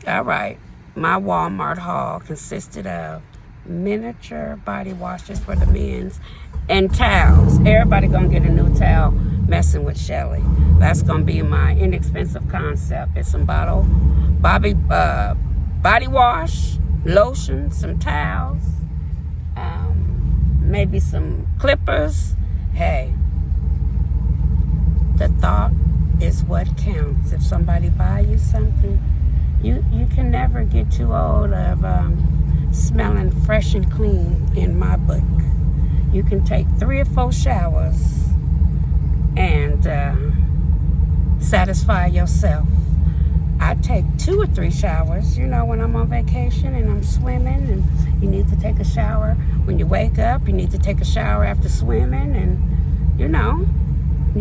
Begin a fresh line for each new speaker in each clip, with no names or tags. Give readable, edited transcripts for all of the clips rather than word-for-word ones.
All right. My Walmart haul consisted of miniature body washes for the men's and towels. Everybody gonna get a new towel messing with Shelly. That's gonna be my inexpensive concept. It's some body wash, lotion, some towels, maybe some clippers. Hey, the thought is what counts. If somebody buy you something, you can never get too old of smelling fresh and clean in my book. You can take 3 or 4 showers and satisfy yourself. I take 2 or 3 showers, when I'm on vacation and I'm swimming, and you need to take a shower when you wake up. You need to take a shower after swimming, and you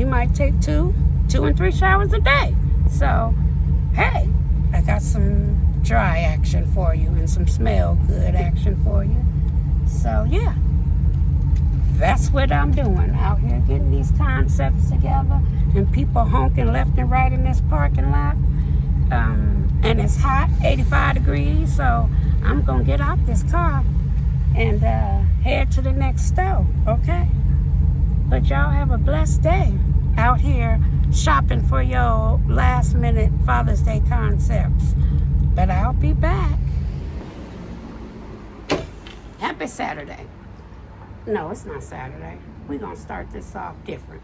might take 2 and 3 showers a day. So, hey, I got some dry action for you and some smell good action for you. So, yeah, that's what I'm doing out here, getting these concepts together, and people honking left and right in this parking lot. And it's hot, 85 degrees, so I'm going to get out this car and head to the next store, okay? But y'all have a blessed day out here shopping for your last-minute Father's Day concepts. But I'll be back. Happy Saturday. No, it's not Saturday. We're going to start this off different.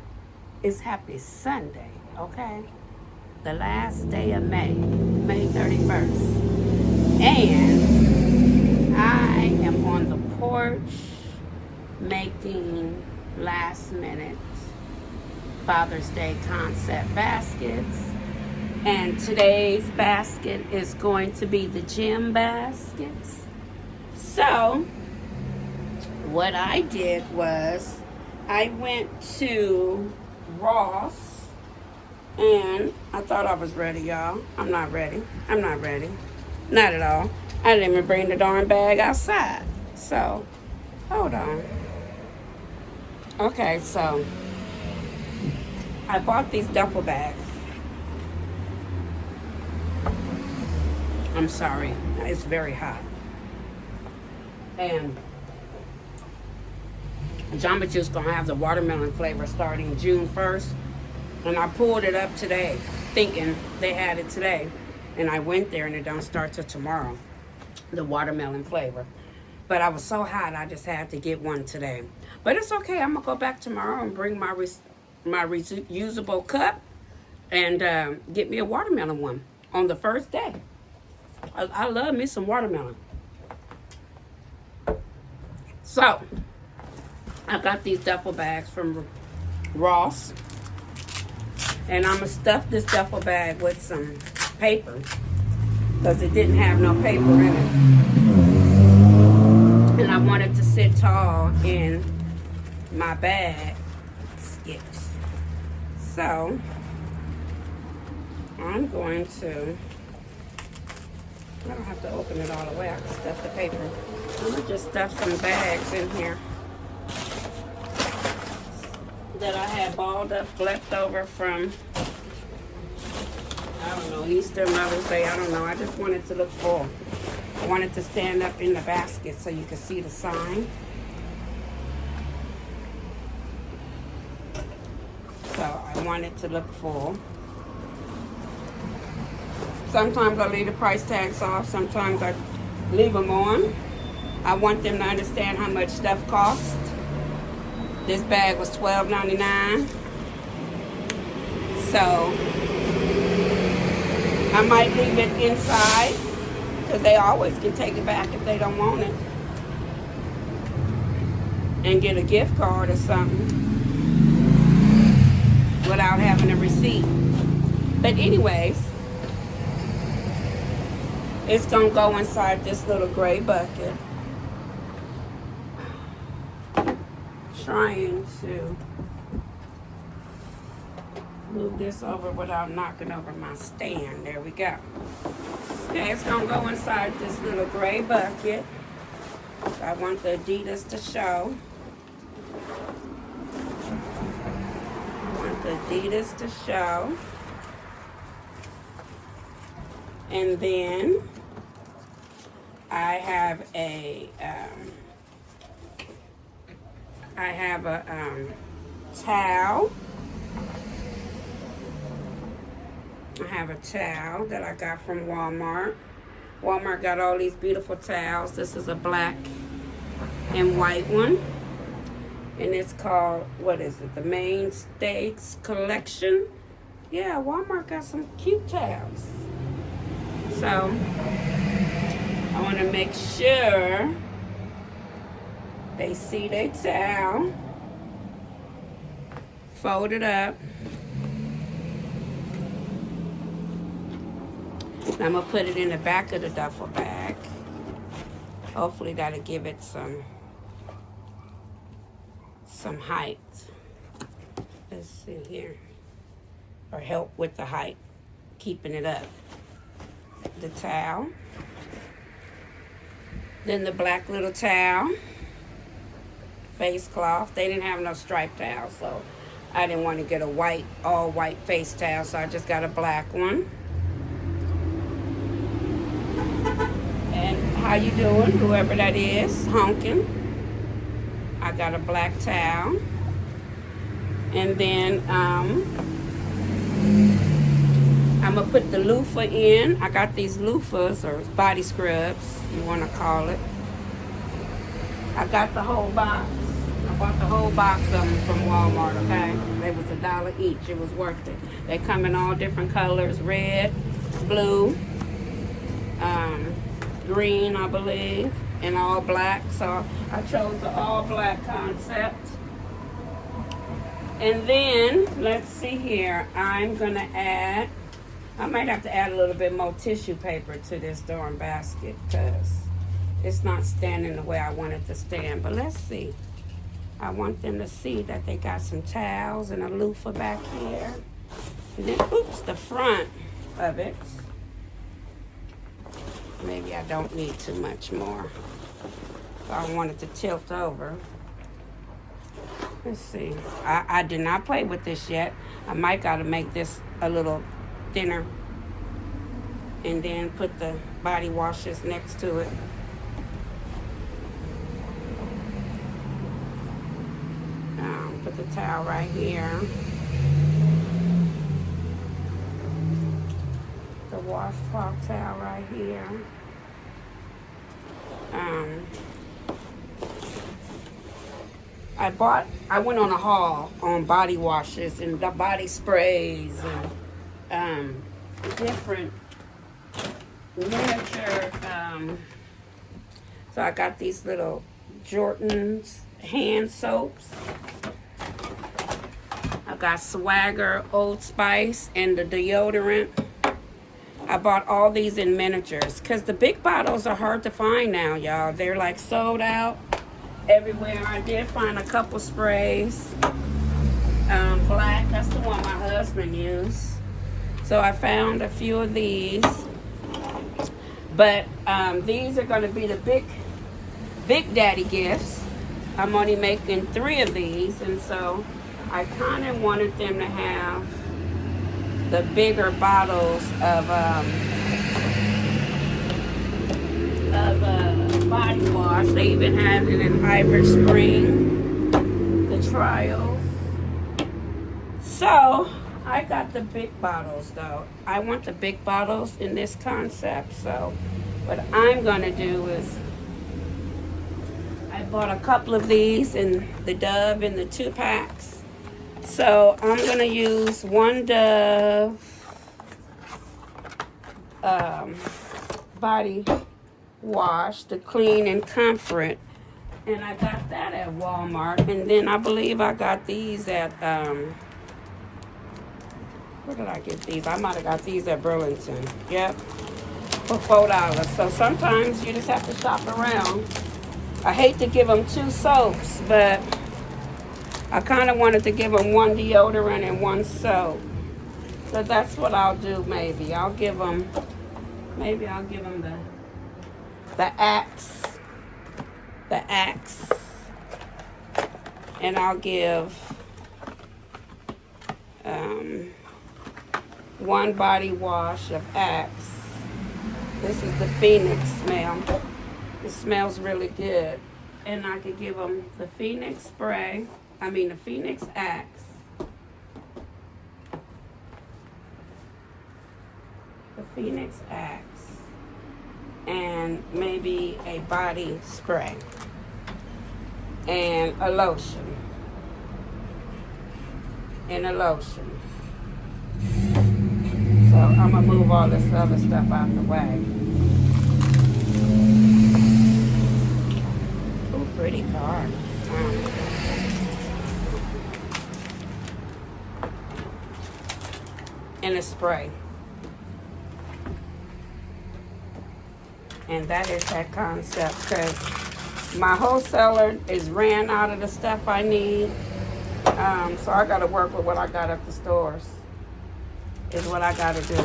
It's Happy Sunday, okay? The last day of May 31st. And I am on the porch making last-minute Father's Day concept baskets. And today's basket is going to be the gym baskets. So, what I did was I went to Ross, and I thought I was ready, y'all. I'm not ready. Not at all. I didn't even bring the darn bag outside. So, hold on. Okay, so I bought these duffel bags. I'm sorry. It's very hot. And Jamba Juice gonna have the watermelon flavor starting June 1st. And I pulled it up today, thinking they had it today. And I went there, and it don't start till tomorrow, the watermelon flavor. But I was so hot, I just had to get one today. But it's okay. I'm going to go back tomorrow and bring my reusable cup and get me a watermelon one on the first day. I love me some watermelon. So, I got these duffel bags from Ross. And I'm going to stuff this duffel bag with some paper, because it didn't have no paper in it. And I want it to sit tall in my bag skips. So, I'm going to, I don't have to open it all the way. I can stuff the paper. I'm going to just stuff some bags in here that I had balled up, left over from, I don't know, Easter, Mother's Day, I don't know. I just wanted to look full. I wanted to stand up in the basket so you could see the sign. So I wanted to look full. Sometimes I leave the price tags off, sometimes I leave them on. I want them to understand how much stuff costs. This bag was $12.99. So I might leave it inside, because they always can take it back if they don't want it, and get a gift card or something without having a receipt. But anyways, it's gonna go inside this little gray bucket. Trying to move this over without knocking over my stand. There we go. Okay, it's gonna go inside this little gray bucket. I want the Adidas to show. I want the Adidas to show. And then I have a towel. I have a towel that I got from Walmart. Walmart got all these beautiful towels. This is a black and white one. And it's called, what is it? The Mainstays Collection. Yeah, Walmart got some cute towels. So, I want to make sure they see their towel. Fold it up. I'm going to put it in the back of the duffel bag. Hopefully that'll give it some height. Let's see here. Or help with the height, keeping it up. The towel. Then the black little towel. Face cloth. They didn't have no striped towel, so I didn't want to get a white, all white face towel, so I just got a black one. And how you doing, whoever that is, honking. I got a black towel. And then I'm gonna put the loofah in. I got these loofahs, or body scrubs, you wanna call it. I got the whole box. I bought the whole box of them from Walmart, okay? They was $1 each. It was worth it. They come in all different colors, red, blue, green, I believe, and all black. So I chose the all black concept. And then, let's see here, I'm gonna add, I might have to add a little bit more tissue paper to this darn basket because it's not standing the way I want it to stand. But let's see. I want them to see that they got some towels and a loofah back here. And then, oops, the front of it. Maybe I don't need too much more. I want it to tilt over. Let's see. I did not play with this yet. I might gotta make this a little thinner and then put the body washes next to it. Put the towel right here. The washcloth towel right here. I went on a haul on body washes and the body sprays and different miniature. So I got these little Jordan's hand soaps. I got Swagger, Old Spice, and the deodorant. I bought all these in miniatures because the big bottles are hard to find now, y'all. They're like sold out everywhere. I did find a couple sprays. Black, that's the one my husband used. So I found a few of these. But these are going to be the big daddy gifts. I'm only making 3 of these, and so I kind of wanted them to have the bigger bottles of body wash. They even have it in Irish Spring, the trials. So I got the big bottles though. I want the big bottles in this concept. So what I'm gonna do is I bought a couple of these in the Dove in the 2-packs. So I'm gonna use one Dove body wash, the Clean and Comfort, and I got that at Walmart. And then I believe I got these at where did I get these? I might have got these at Burlington. Yep, for $4. So sometimes you just have to shop around. I hate to give them 2 soaps, but I kind of wanted to give them 1 deodorant and 1 soap. So that's what I'll do maybe. I'll give them the Axe. And I'll give 1 body wash of Axe This is the Phoenix smell. It smells really good. And I could give them the Phoenix spray. The Phoenix Axe. The Phoenix Axe. And maybe a body spray. And a lotion. And a lotion. So I'm going to move all this other stuff out the way. Ooh, pretty car. And a spray. And that is that concept, because my wholesaler is ran out of the stuff I need. So I got to work with what I got at the stores. Is what I got to do.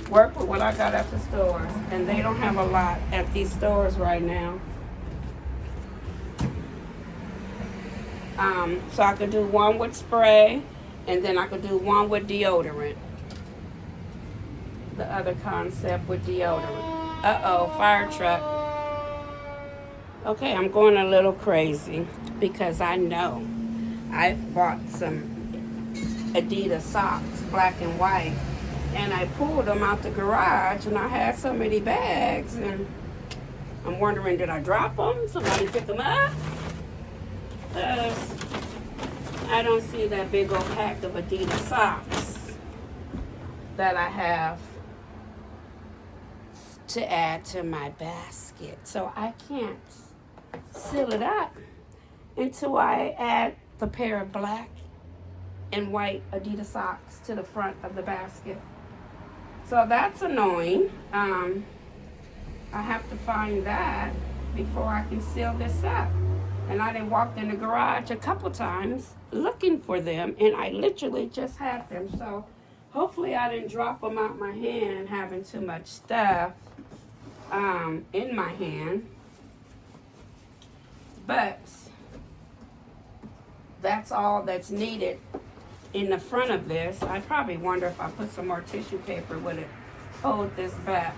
Work with what I got at the stores. And they don't have a lot at these stores right now. So I could do one with spray, and then I could do one with deodorant. The other concept with deodorant. Uh-oh, fire truck. Okay, I'm going a little crazy because I know I bought some Adidas socks, black and white, and I pulled them out the garage, and I had so many bags, and I'm wondering, did I drop them? Somebody pick them up? I don't see that big old pack of Adidas socks that I have to add to my basket. So I can't seal it up until I add the pair of black and white Adidas socks to the front of the basket. So that's annoying. I have to find that before I can seal this up. And I done walked in the garage a couple times looking for them, and I literally just had them. So hopefully I didn't drop them out my hand having too much stuff in my hand. But that's all that's needed in the front of this. I probably wonder if I put some more tissue paper, would it hold this back?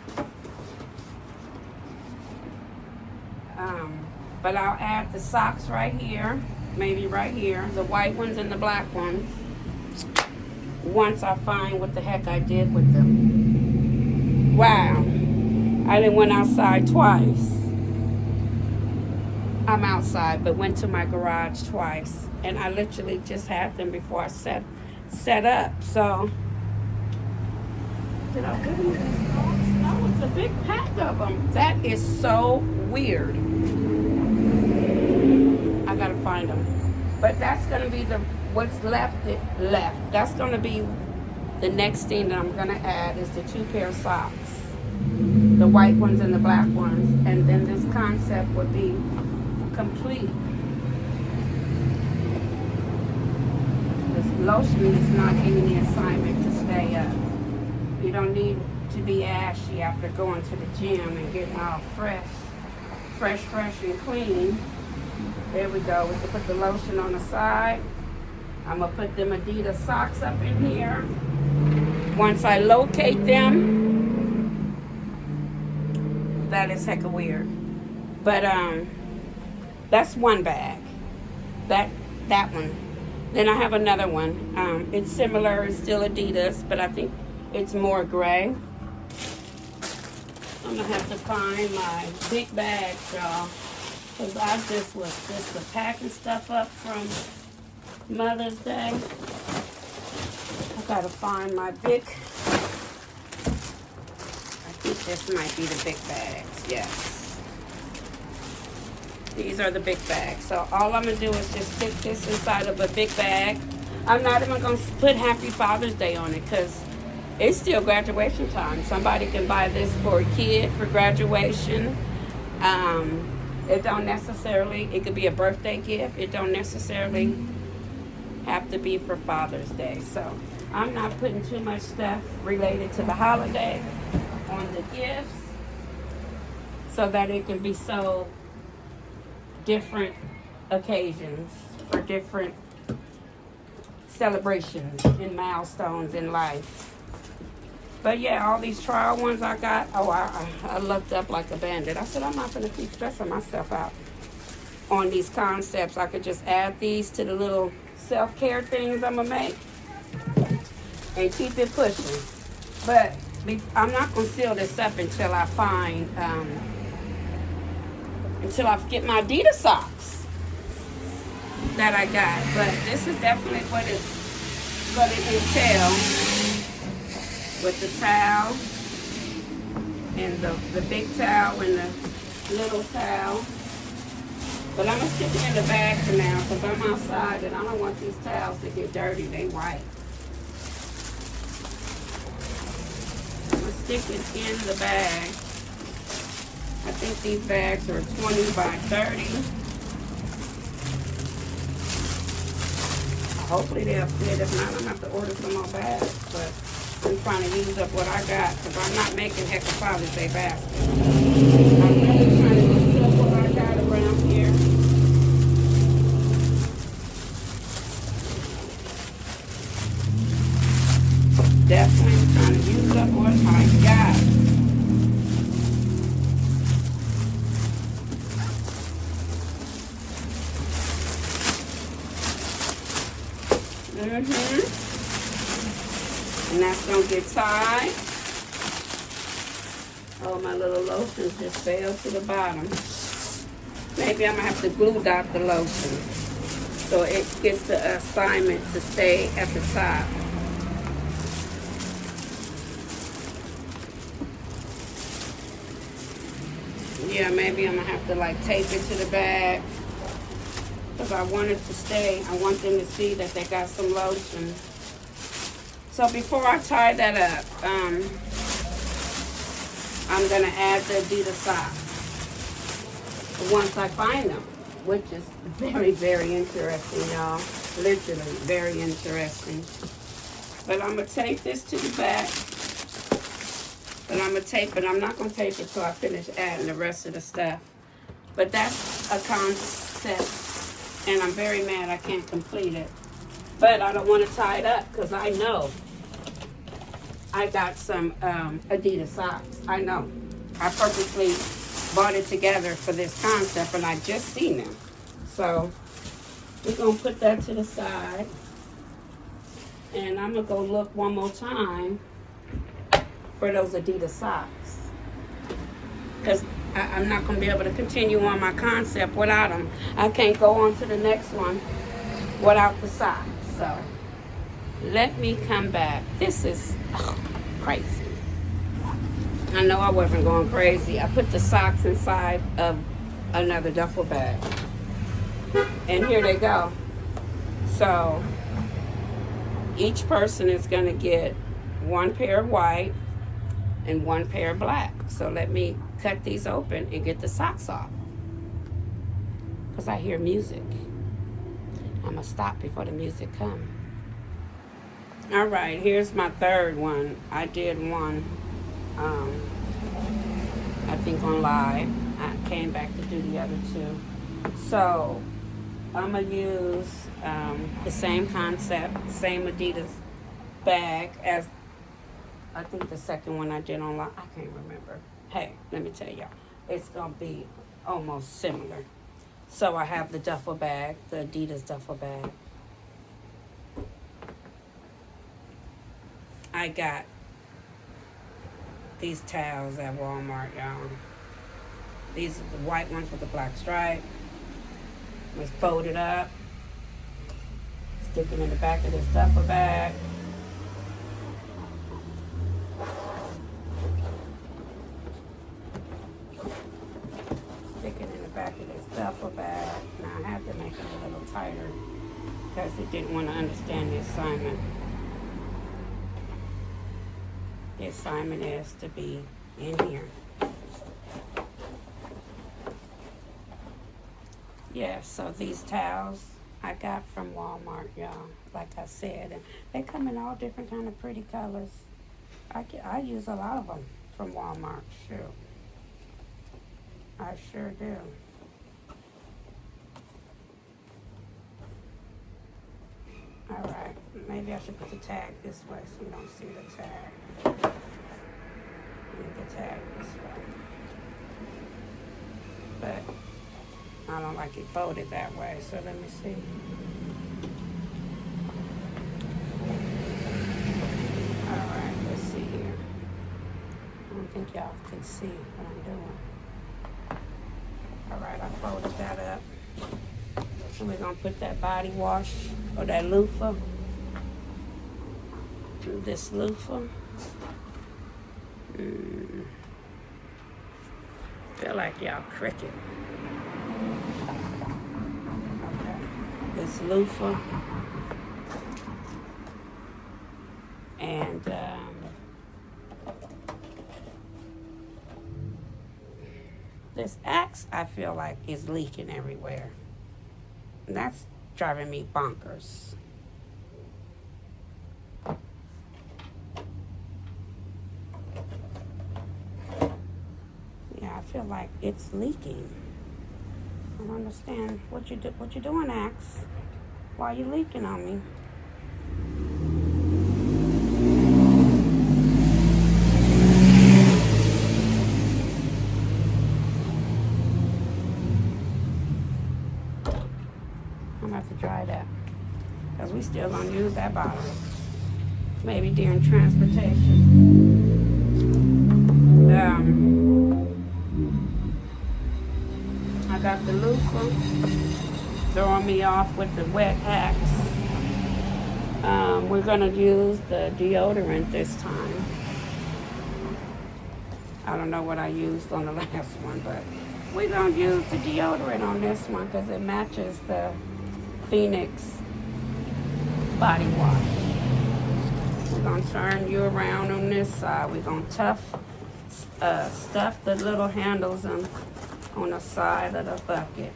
But I'll add the socks right here, maybe right here, the white ones and the black ones, once I find what the heck I did with them. Wow, I done went outside twice. I'm outside, but went to my garage twice, and I literally just had them before I set up. So, did I give you these socks? No, it's a big pack of them. That is so weird. I gotta find them. But that's gonna be what's left. That's gonna be the next thing that I'm gonna add is the 2 pair of socks. The white ones and the black ones. And then this concept would be complete. This lotion is not giving the assignment to stay up. You don't need to be ashy after going to the gym and getting all fresh and clean. There we go. We can put the lotion on the side. I'm going to put them Adidas socks up in here. Once I locate them, that is hecka weird. But that's one bag. That one. Then I have another one. It's similar. It's still Adidas, but I think it's more gray. I'm going to have to find my big bag, y'all. Because I just was packing stuff up from Mother's Day. I got to find my big... I think this might be the big bags. Yes. These are the big bags. So all I'm going to do is just stick this inside of a big bag. I'm not even going to put Happy Father's Day on it because it's still graduation time. Somebody can buy this for a kid for graduation. It don't necessarily, it could be a birthday gift. It don't necessarily have to be for Father's Day. So I'm not putting too much stuff related to the holiday on the gifts so that it can be sold different occasions for different celebrations and milestones in life. But yeah, all these trial ones I got, oh, I looked up like a bandit. I said, I'm not going to keep stressing myself out on these concepts. I could just add these to the little self-care things I'm going to make and keep it pushing. But I'm not going to seal this up until I find, until I get my Adidas socks that I got. But this is definitely what it's going to entail. With the towel and the big towel and the little towel. But I'm going to stick it in the bag for now because I'm outside and I don't want these towels to get dirty. They white. I'm going to stick it in the bag. I think these bags are 20 by 30. Hopefully they'll fit. If not, I'm going to have to order some more bags. But I'm trying to use up what I got because I'm not making heck of Father's Day baskets. I'm really trying to use up what I got around here. Definitely trying to use up what I got. And that's going to get tied. Oh, my little lotions just fell to the bottom. Maybe I'm going to have to glue dot the lotion so it gets the assignment to stay at the top. Yeah, maybe I'm going to have to like tape it to the bag because I want it to stay. I want them to see that they got some lotion. So before I tie that up, I'm going to add the Adidas socks once I find them, which is very, very interesting, y'all. Literally very interesting. But I'm going to tape this to the back. But I'm going to tape it. I'm not going to tape it till I finish adding the rest of the stuff. But that's a concept, and I'm very mad I can't complete it. But I don't want to tie it up because I know I got some Adidas socks. I know. I purposely bought it together for this concept and I just seen them. So we're going to put that to the side. And I'm going to go look one more time for those Adidas socks. Because I'm not going to be able to continue on my concept without them. I can't go on to the next one without the socks. So let me come back. This is crazy. I know I wasn't going crazy. I put the socks inside of another duffel bag. And here they go. So each person is going to get one pair of white and one pair of black. So let me cut these open and get the socks off. Because I hear music. I'm going to stop before the music comes. All right, here's my third one. I did one, I think on live. I came back to do the other two. So I'm going to use the same concept, same Adidas bag as I think the second one I did on live. I can't remember. Hey, let me tell y'all. It's going to be almost similar. So I have the duffel bag, the Adidas duffel bag. I got these towels at Walmart, y'all. These are the white ones with the black stripe. It's folded up. Stick it in the back of this duffel bag. Stick it in the back of this duffel bag. Now I have to make it a little tighter because it didn't want to understand the assignment. The assignment is to be in here. Yeah, so these towels I got from Walmart, y'all. Like I said, and they come in all different kind of pretty colors. I use a lot of them from Walmart, sure. I sure do. All right, maybe I should put the tag this way so you don't see the tag. Move the tag this way. But I don't like it folded that way, so let me see. Alright, let's see here. I don't think y'all can see what I'm doing. Alright, I folded that up. And we're going to put that body wash, or that loofah, this loofah. Feel like y'all cricket. Okay, this loofah. And this axe, I feel like, is leaking everywhere. And that's driving me bonkers. Yeah, I feel like it's leaking. I don't understand what you doing, axe. Why are you leaking on me? I'm gonna have to dry that, because we still gonna use that bottle. Maybe during transportation. I got the loofah throwing me off with the wet axe. We're gonna use the deodorant this time. I don't know what I used on the last one, but we're gonna use the deodorant on this one because it matches the Phoenix body wash. We're gonna turn you around on this side. We're gonna stuff the little handles on the side of the bucket.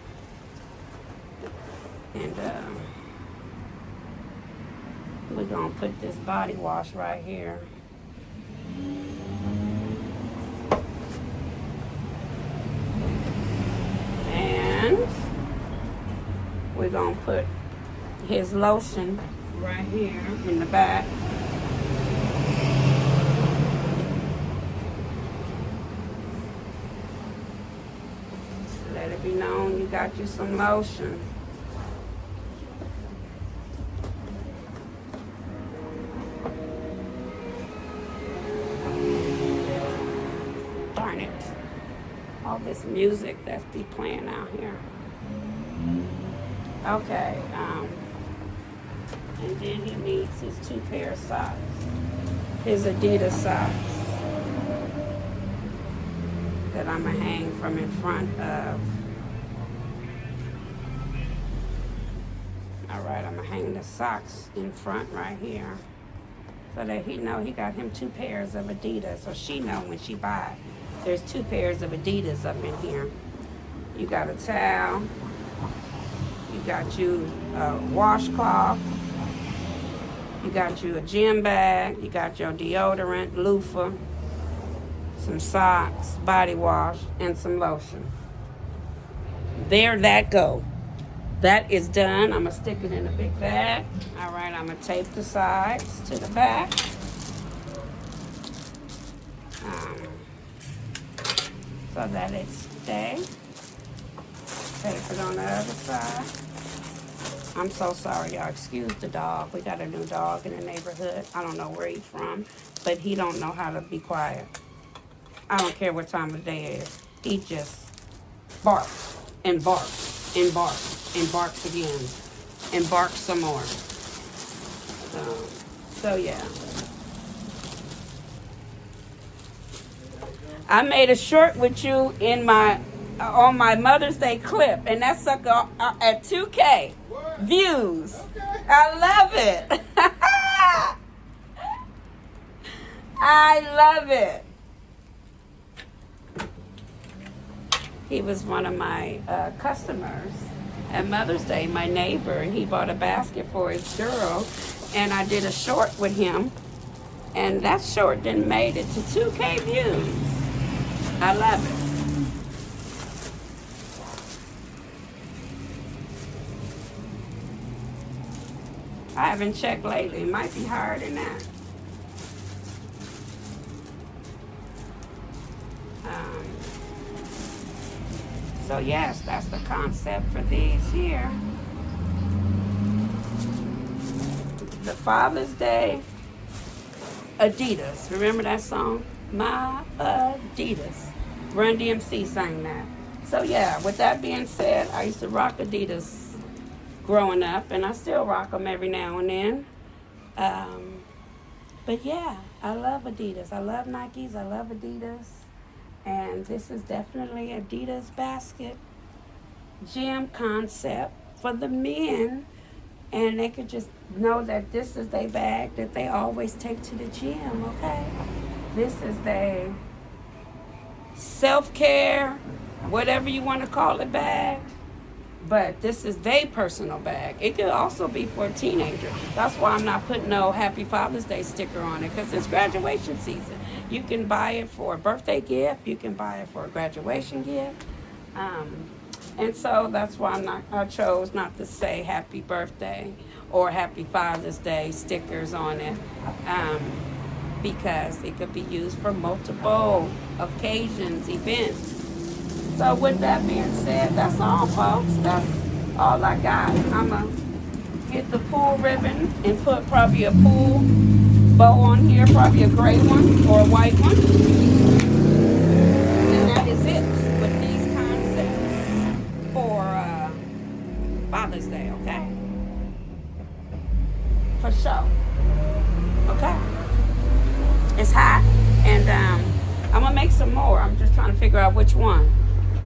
And we're gonna put this body wash right here. And we're gonna put his lotion right here in the back. Let it be known you got you some lotion. Darn it. All this music that's be playing out here. Okay, and then he needs his 2 pair of socks. His Adidas socks that I'm gonna hang from in front of. All right, I'm gonna hang the socks in front right here so that he know he got him 2 pairs of Adidas, or she know when she buy it. There's 2 pairs of Adidas up in here. You got a towel. You got you a washcloth. You got you a gym bag. You got your deodorant, loofah, some socks, body wash, and some lotion. There that go. That is done. I'm going to stick it in a big bag. All right, I'm going to tape the sides to the back. So that it stays. Tape it on the other side. I'm so sorry, y'all. Excuse the dog. We got a new dog in the neighborhood. I don't know where he's from, but he don't know how to be quiet. I don't care what time of day it is. He just barks and barks and barks and barks again and barks some more. So yeah. I made a short with you in my on my Mother's Day clip, and that sucker at 2K views. I love it. I love it. He was one of my customers at Mother's Day, my neighbor, and he bought a basket for his girl, and I did a short with him, and that short then made it to 2K views. I love it. I haven't checked lately. It might be higher than that. So yes, that's the concept for these here. The Father's Day Adidas. Remember that song? My Adidas. Run DMC sang that. So yeah, with that being said, I used to rock Adidas growing up, and I still rock them every now and then. But yeah, I love Adidas. I love Nikes. I love Adidas. And this is definitely Adidas basket gym concept for the men. And they could just know that this is their bag that they always take to the gym, okay? This is their self-care, whatever you want to call it, bag. But this is their personal bag. It could also be for a teenager. That's why I'm not putting no Happy Father's Day sticker on it, because it's graduation season. You can buy it for a birthday gift. You can buy it for a graduation gift. And so that's why I chose not to say Happy Birthday or Happy Father's Day stickers on it, because it could be used for multiple occasions, events. So with that being said, that's all, folks. That's all I got. I'm going to get the pool ribbon and put probably a pool bow on here, probably a gray one or a white one. And that is it with these concepts for Father's Day, okay? For sure. Okay? It's hot, and I'm going to make some more. I'm just trying to figure out which one.